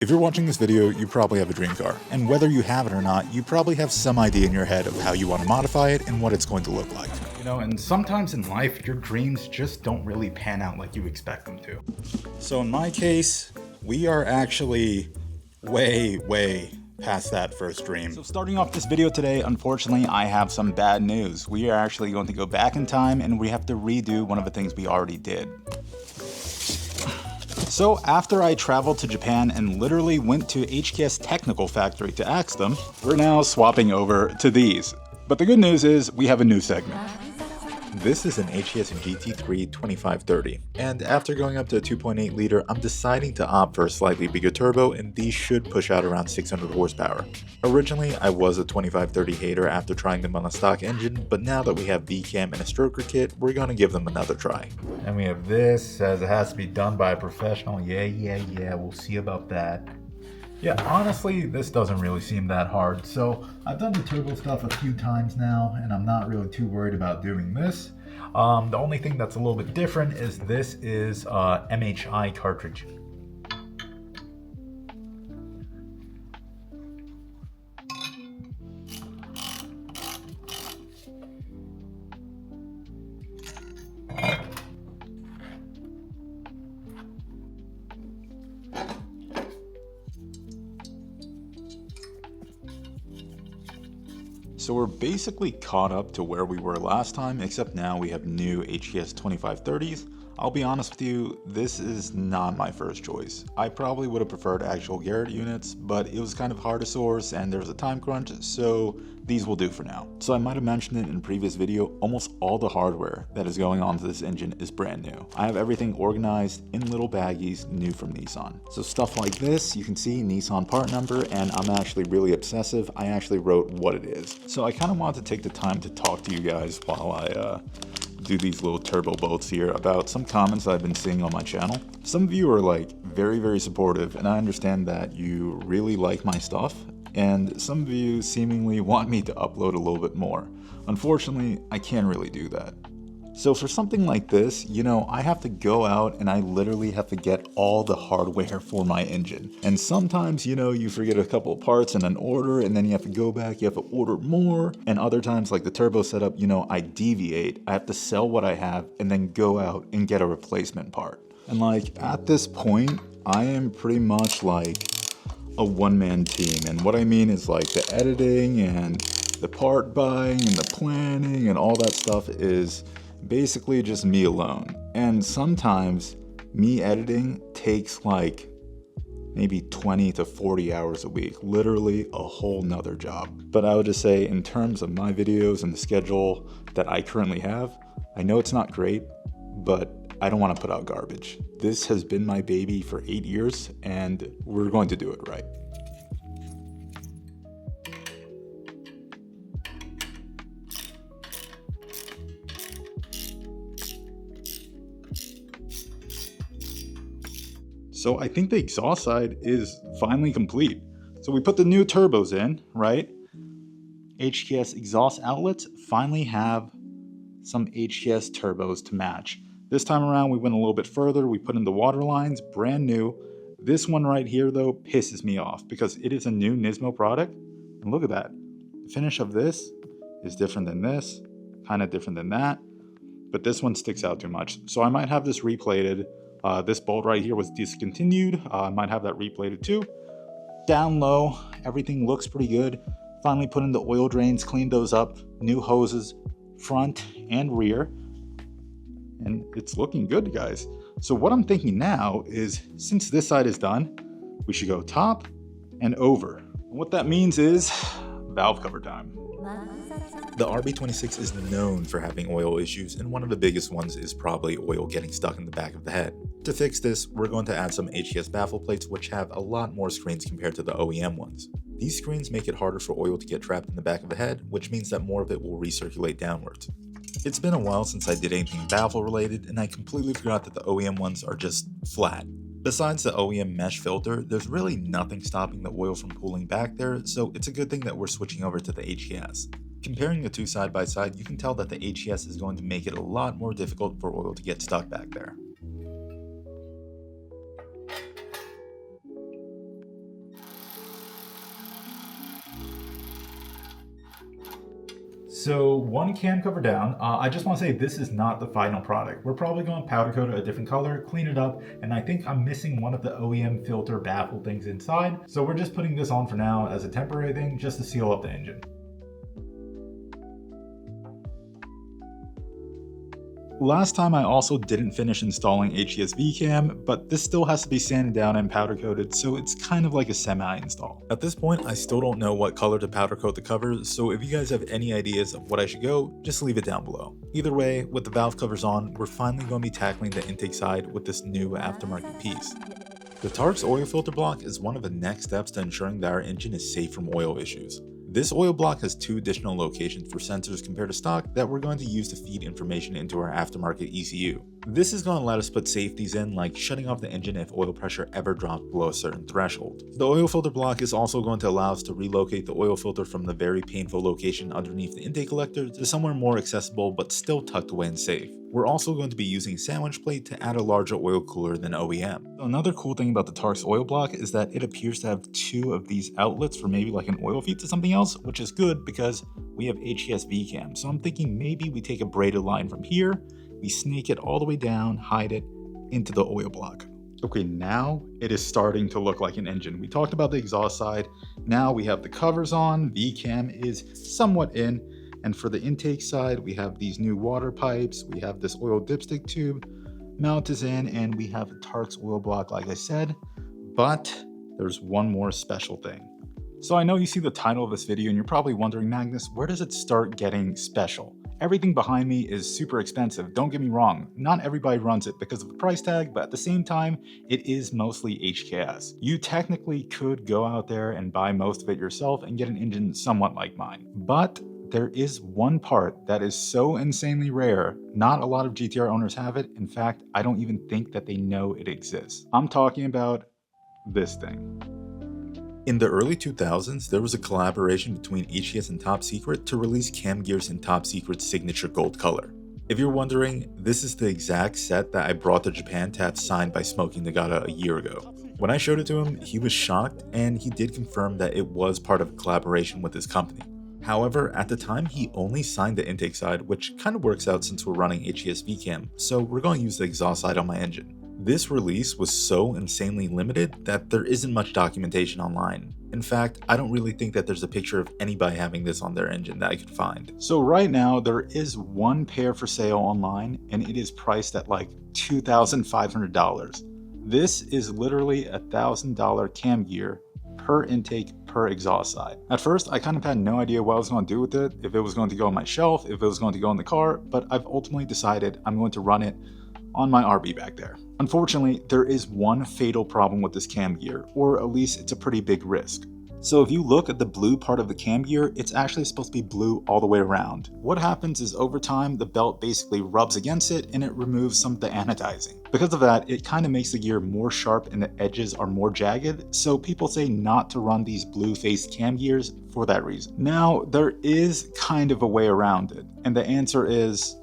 If you're watching this video, you probably have a dream car, and whether you have it or not, you probably have some idea in your head of how you want to modify it and what it's going to look like. You know, and sometimes in life, your dreams just don't really pan out like you expect them to. So in my case, we are actually way past that first dream. So starting off this video today, unfortunately, I have some bad news. We are actually going to go back in time and we have to redo one of the things we already did. So after I traveled to Japan and literally went to HKS Technical Factory to ask them, we're now swapping over to these. But the good news is we have a new segment. This is an HKS GT3 2530, and after going up to a 2.8 liter, I'm deciding to opt for a slightly bigger turbo, and these should push out around 600 horsepower. Originally, I was a 2530 hater after trying them on a stock engine, but now that we have V-cam and a stroker kit, we're gonna give them another try. And we have this, says it has to be done by a professional. Yeah, we'll see about that. Yeah, honestly, this doesn't really seem that hard. So I've done the turbo stuff a few times now, and I'm not really too worried about doing this. The only thing that's a little bit different is this is MHI cartridge. So we're basically caught up to where we were last time, except now we have new HKS 2530s. I'll be honest with you, this is not my first choice. I probably would have preferred actual Garrett units, but it was kind of hard to source and there was a time crunch, so these will do for now. So I might have mentioned it in a previous video, almost all the hardware that is going onto this engine is brand new. I have everything organized in little baggies, new from Nissan. So stuff like this, you can see Nissan part number, and I'm actually really obsessive. I actually wrote what it is. So I kind of wanted to take the time to talk to you guys while I do these little turbo bolts here about some comments that I've been seeing on my channel. Some of you are like very supportive, and I understand that you really like my stuff, and some of you seemingly want me to upload a little bit more. Unfortunately, I can't really do that. So for something like this, you know, I have to go out and I literally have to get all the hardware for my engine. And sometimes, you know, you forget a couple of parts in an order and then you have to go back, you have to order more. And other times, like the turbo setup, you know, I deviate. I have to sell what I have and then go out and get a replacement part. And like at this point, I am pretty much like a one-man team. And what I mean is like the editing and the part buying and the planning and all that stuff is basically just me alone. And sometimes me editing takes like maybe 20 to 40 hours a week, literally a whole nother job. But I would just say in terms of my videos and the schedule that I currently have, I know it's not great, but I don't want to put out garbage. This has been my baby for 8 years and we're going to do it right. So I think the exhaust side is finally complete. So we put the new turbos in, right? HKS exhaust outlets finally have some HKS turbos to match. This time around we went a little bit further. We put in the water lines, brand new. This one right here though pisses me off because it is a new Nismo product. And look at that. The finish of this is different than this, kind of different than that. But this one sticks out too much. So I might have this replated. This bolt right here was discontinued. I might have that replated too. Down low, everything looks pretty good. Finally put in the oil drains, cleaned those up, new hoses, front and rear. And it's looking good, guys. So what I'm thinking now is, since this side is done, we should go top and over. What that means is valve cover time. The RB26 is known for having oil issues, and one of the biggest ones is probably oil getting stuck in the back of the head. To fix this, we're going to add some HKS baffle plates, which have a lot more screens compared to the OEM ones. These screens make it harder for oil to get trapped in the back of the head, which means that more of it will recirculate downwards. It's been a while since I did anything baffle related, and I completely forgot that the OEM ones are just flat. Besides the OEM mesh filter, there's really nothing stopping the oil from pooling back there, so it's a good thing that we're switching over to the HKS. Comparing the two side by side, you can tell that the HKS is going to make it a lot more difficult for oil to get stuck back there. So one cam cover down. I just want to say this is not the final product. We're probably going to powder coat it a different color, clean it up, and I think I'm missing one of the OEM filter baffle things inside. So we're just putting this on for now as a temporary thing just to seal up the engine. Last time I also didn't finish installing HES VCam, but this still has to be sanded down and powder coated, so it's kind of like a semi-install. At this point, I still don't know what color to powder coat the covers, so if you guys have any ideas of what I should go, just leave it down below. Either way, with the valve covers on, we're finally going to be tackling the intake side with this new aftermarket piece. The Tarx oil filter block is one of the next steps to ensuring that our engine is safe from oil issues. This oil block has 2 additional locations for sensors compared to stock that we're going to use to feed information into our aftermarket ECU. This is going to let us put safeties in, like shutting off the engine if oil pressure ever drops below a certain threshold. The oil filter block is also going to allow us to relocate the oil filter from the very painful location underneath the intake collector to somewhere more accessible but still tucked away and safe. We're also going to be using sandwich plate to add a larger oil cooler than OEM. Another cool thing about the Tarx oil block is that it appears to have 2 of these outlets for maybe like an oil feed to something else, which is good because we have HES VCam. So I'm thinking maybe we take a braided line from here, we snake it all the way down, hide it into the oil block. Okay, now it is starting to look like an engine. We talked about the exhaust side. Now we have the covers on, VCam is somewhat in. And for the intake side, we have these new water pipes, we have this oil dipstick tube, mount is in, and we have a Tarx oil block like I said, but there's one more special thing. So I know you see the title of this video and you're probably wondering, Magnus, where does it start getting special? Everything behind me is super expensive, don't get me wrong. Not everybody runs it because of the price tag, but at the same time, it is mostly HKS. You technically could go out there and buy most of it yourself and get an engine somewhat like mine. But there is one part that is so insanely rare, not a lot of GTR owners have it. In fact, I don't even think that they know it exists. I'm talking about this thing. In the early 2000s, there was a collaboration between HES and Top Secret to release cam gears in Top Secret's signature gold color. If you're wondering, this is the exact set that I brought to Japan to have signed by Smoking Nagata a year ago. When I showed it to him, he was shocked, and he did confirm that it was part of a collaboration with his company. However, at the time, he only signed the intake side, which kind of works out since we're running HES VCam, so we're going to use the exhaust side on my engine. This release was so insanely limited that there isn't much documentation online. In fact, I don't really think that there's a picture of anybody having this on their engine that I could find. So right now, there is one pair for sale online, and it is priced at like $2,500. This is literally a $1,000 cam gear per intake per exhaust side. At first, I kind of had no idea what I was going to do with it, if it was going to go on my shelf, if it was going to go in the car, but I've ultimately decided I'm going to run it on my RB back there. Unfortunately, there is one fatal problem with this cam gear, or at least it's a pretty big risk. So if you look at the blue part of the cam gear, it's actually supposed to be blue all the way around. What happens is over time, the belt basically rubs against it and it removes some of the anodizing. Because of that, it kind of makes the gear more sharp and the edges are more jagged, so people say not to run these blue-faced cam gears for that reason. Now, there is kind of a way around it, and the answer is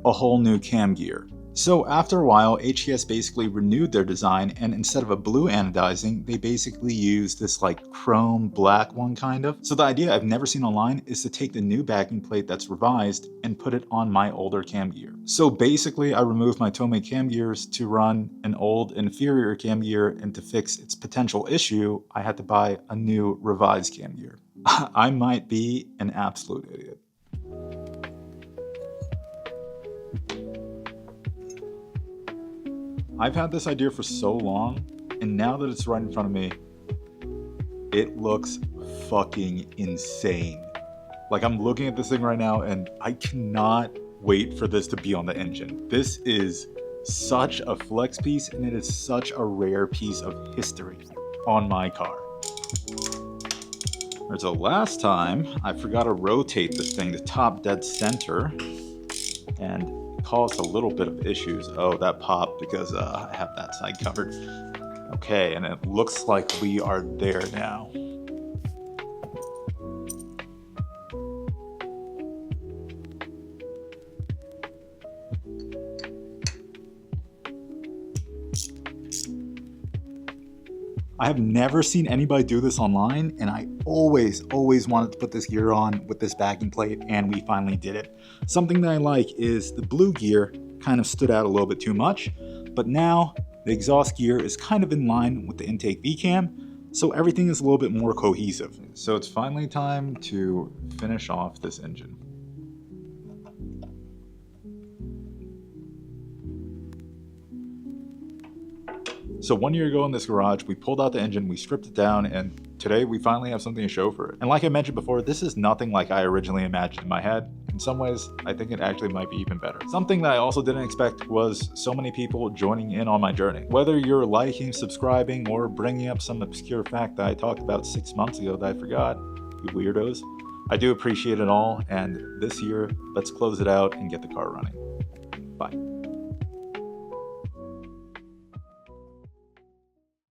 a whole new cam gear. So after a while, HES basically renewed their design, and instead of a blue anodizing, they basically used this like chrome black one kind of. So the idea I've never seen online is to take the new backing plate that's revised and put it on my older cam gear. So basically I removed my Tomei cam gears to run an old inferior cam gear, and to fix its potential issue, I had to buy a new revised cam gear. I might be an absolute idiot. I've had this idea for so long, and now that it's right in front of me, it looks fucking insane. Like, I'm looking at this thing right now, and I cannot wait for this to be on the engine. This is such a flex piece, and it is such a rare piece of history on my car. So last time, I forgot to rotate this thing to top dead center, and caused a little bit of issues. Oh, that popped because I have that side covered. Okay, and it looks like we are there now. I have never seen anybody do this online, and I always wanted to put this gear on with this backing plate, and we finally did it. Something that I like is the blue gear kind of stood out a little bit too much, but now the exhaust gear is kind of in line with the intake V-cam, so everything is a little bit more cohesive. So it's finally time to finish off this engine. So 1 year ago in this garage, we pulled out the engine, we stripped it down, and today we finally have something to show for it. And like I mentioned before, this is nothing like I originally imagined in my head. In some ways, I think it actually might be even better. Something that I also didn't expect was so many people joining in on my journey. Whether you're liking, subscribing, or bringing up some obscure fact that I talked about 6 months ago that I forgot, you weirdos, I do appreciate it all, and this year, let's close it out and get the car running. Bye.